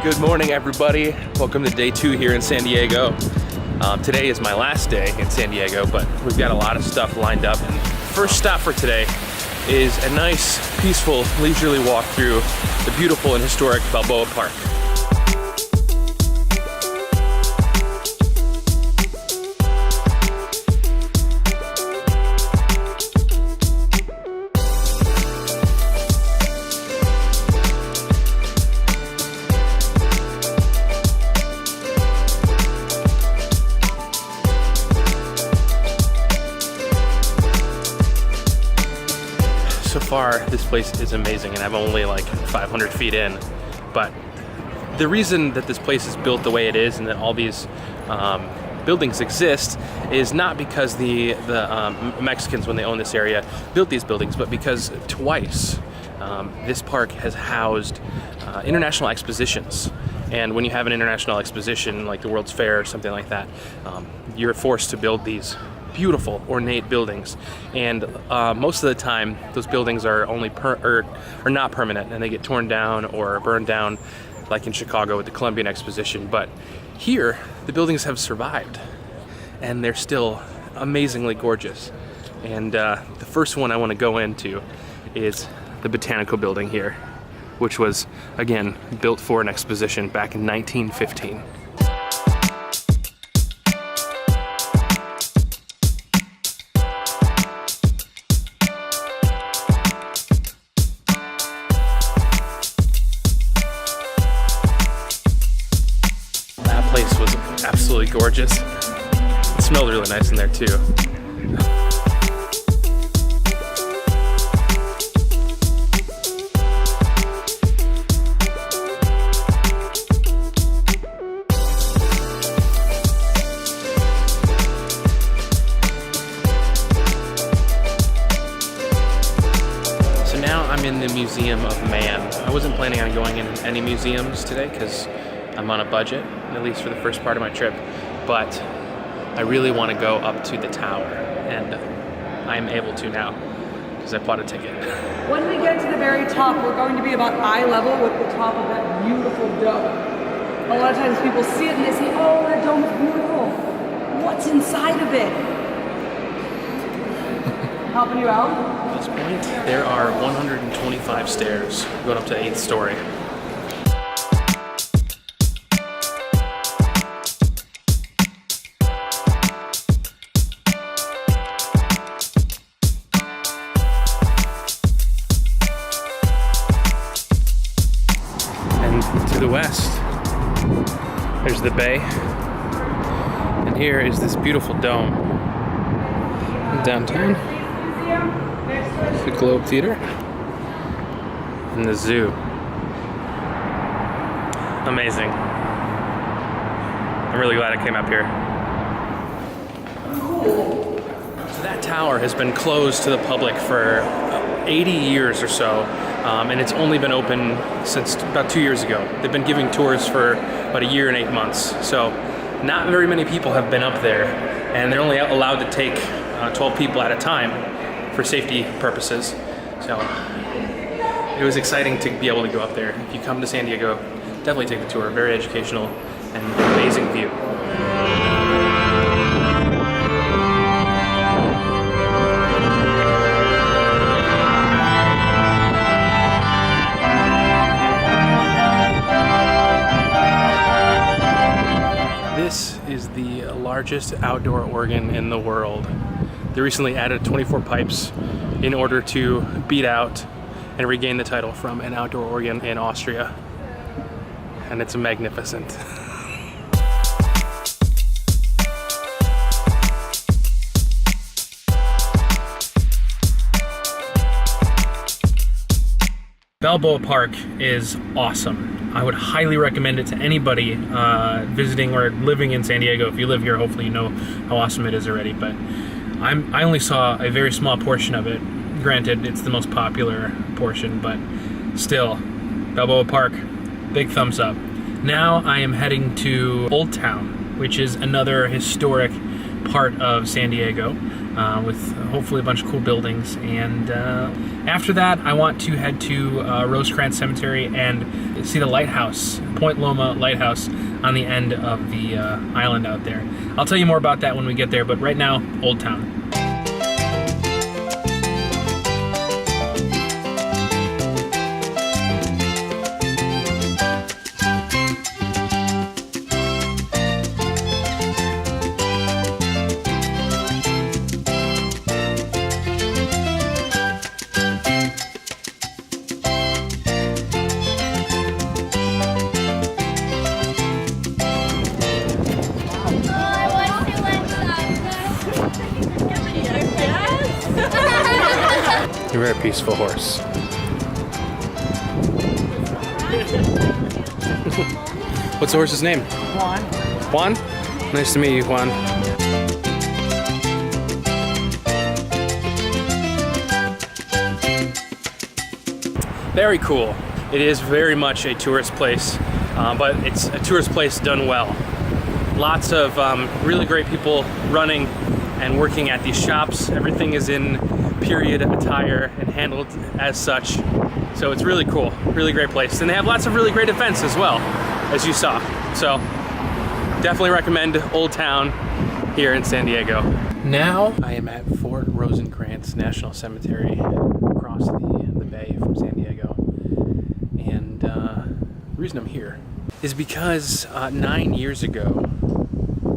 Good morning, everybody. Welcome to day 2 here in San Diego. Today is my last day in San Diego, but we've got a lot of stuff lined up. And first stop for today is a nice, peaceful, leisurely walk through the beautiful and historic Balboa Park. So far, this place is amazing, and I'm only like 500 feet in. But the reason that this place is built the way it is and that all these buildings exist is not because the Mexicans, when they owned this area, built these buildings, but because twice this park has housed international expositions. And when you have an international exposition like the World's Fair or something like that, you're forced to build these beautiful, ornate buildings, and most of the time those buildings are only are not permanent, and they get torn down or burned down, like in Chicago with the Columbian Exposition. But here, the buildings have survived, and they're still amazingly gorgeous. And the first one I want to go into is the Botanical Building here, which was, again, built for an exposition back in 1915. Place was absolutely gorgeous. It smelled really nice in there too. So now I'm in the Museum of Man. I wasn't planning on going in any museums today because I'm on a budget, at least for the first part of my trip, but I really want to go up to the tower, and I'm able to now because I bought a ticket. When we get to the very top, we're going to be about eye level with the top of that beautiful dome. A lot of times people see it and they say, oh, that dome is beautiful. What's inside of it? Helping you out? At this point, there are 125 stairs going up to the 8th story. To the west, there's the bay, and here is this beautiful dome. Downtown, the Globe Theater, and the zoo. Amazing. I'm really glad I came up here. So that tower has been closed to the public for 80 years or so. And it's only been open since about 2 years ago. They've been giving tours for about a year and 8 months. So not very many people have been up there, and they're only allowed to take 12 people at a time for safety purposes. So it was exciting to be able to go up there. If you come to San Diego, definitely take the tour. Very educational and amazing view. This is the largest outdoor organ in the world. They recently added 24 pipes in order to beat out and regain the title from an outdoor organ in Austria. And it's magnificent. Balboa Park is awesome. I would highly recommend it to anybody visiting or living in San Diego. If you live here, hopefully you know how awesome it is already, but I only saw a very small portion of it. Granted, it's the most popular portion, but still, Balboa Park, big thumbs up. Now I am heading to Old Town, which is another historic part of San Diego. with hopefully a bunch of cool buildings. And after that, I want to head to Rosencranz Cemetery and see the lighthouse, Point Loma Lighthouse, on the end of the island out there. I'll tell you more about that when we get there, but right now, Old Town. You're a very peaceful horse. What's the horse's name? Juan. Juan? Nice to meet you, Juan. Very cool. It is very much a tourist place, but it's a tourist place done well. Lots of really great people running and working at these shops. Everything is in period attire and handled as such. So it's really cool, really great place. And they have lots of really great events as well, as you saw. So definitely recommend Old Town here in San Diego. Now I am at Fort Rosencranz National Cemetery across the bay from San Diego. And the reason I'm here is because 9 years ago,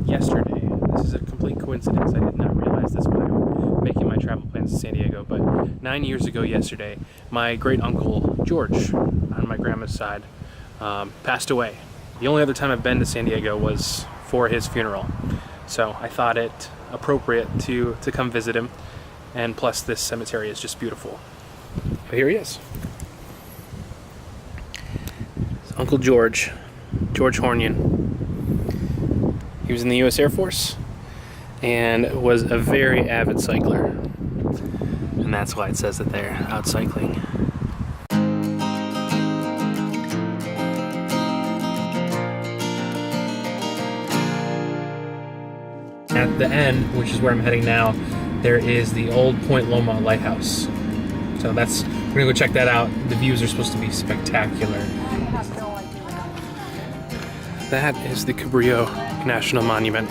yesterday, this is a complete coincidence, I did not realize this when I was making my travel plans to San Diego, but 9 years ago yesterday, my great uncle George on my grandma's side passed away. The only other time I've been to San Diego was for his funeral. So I thought it appropriate to come visit him, and plus this cemetery is just beautiful. But here he is. It's Uncle George, George Hornian. He was in the US Air Force and was a very avid cycler. And that's why it says that they're out cycling. At the end, which is where I'm heading now, there is the Old Point Loma Lighthouse. So that's, we're gonna go check that out. The views are supposed to be spectacular. That is the Cabrillo National Monument.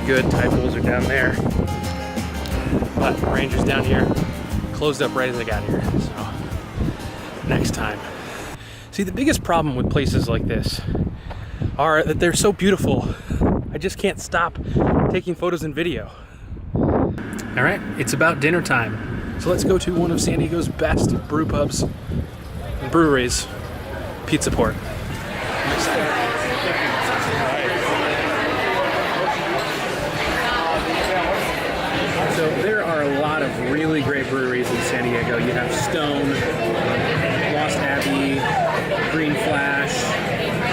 Good tide pools are down there, but Ranger's down here, closed up right as I got here, so next time. See, the biggest problem with places like this are that they're so beautiful. I just can't stop taking photos and video. All right, it's about dinner time, so let's go to one of San Diego's best brew pubs and breweries, Pizza Port. So there are a lot of really great breweries in San Diego. You have Stone, Lost Abbey, Green Flash,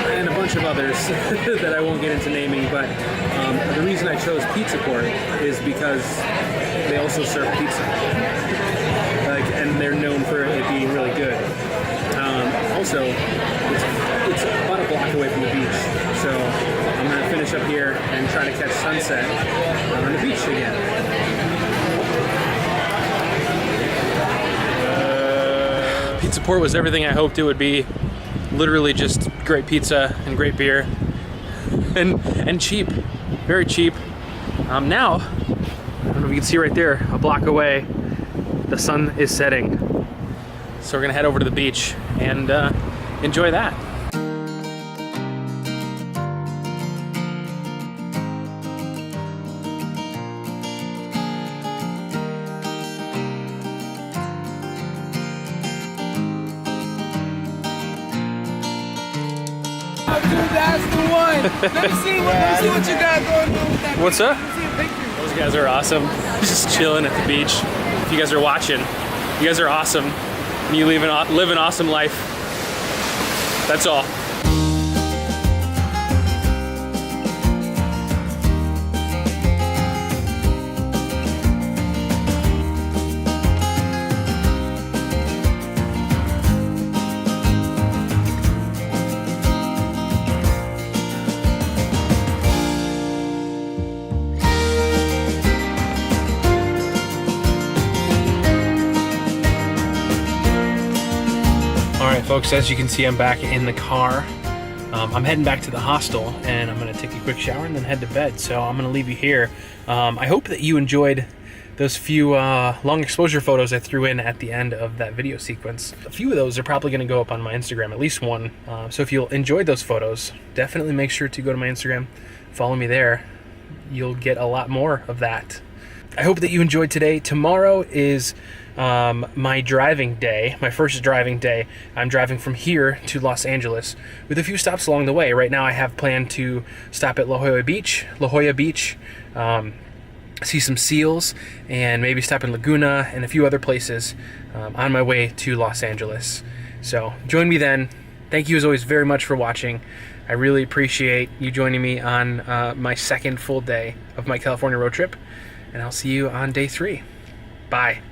and a bunch of others that I won't get into naming, but the reason I chose Pizza Port is because they also serve pizza. And they're known for it being really good. Also, it's about a block away from the beach, so I'm gonna finish up here and try to catch sunset on the beach again. Pizza Port was everything I hoped it would be. Literally just great pizza and great beer, and cheap, very cheap. Now, I don't know if you can see right there, a block away, the sun is setting. So we're gonna head over to the beach and enjoy that. Oh, dude, that's the one. Let me see what you got going on with that. What's up? Let me see a picture. Those guys are awesome. Just chilling at the beach. If you guys are watching, you guys are awesome. And you live an awesome life. That's all. Alright folks, as you can see, I'm back in the car. I'm heading back to the hostel and I'm going to take a quick shower and then head to bed. So I'm going to leave you here. I hope that you enjoyed those few long exposure photos I threw in at the end of that video sequence. A few of those are probably going to go up on my Instagram, at least one. So if you enjoyed those photos, definitely make sure to go to my Instagram, follow me there. You'll get a lot more of that. I hope that you enjoyed today. Tomorrow is my driving day, my first driving day. I'm driving from here to Los Angeles with a few stops along the way. Right now I have planned to stop at La Jolla Beach, see some seals, and maybe stop in Laguna and a few other places on my way to Los Angeles. So join me then. Thank you as always very much for watching. I really appreciate you joining me on my second full day of my California road trip, and I'll see you on day 3. Bye.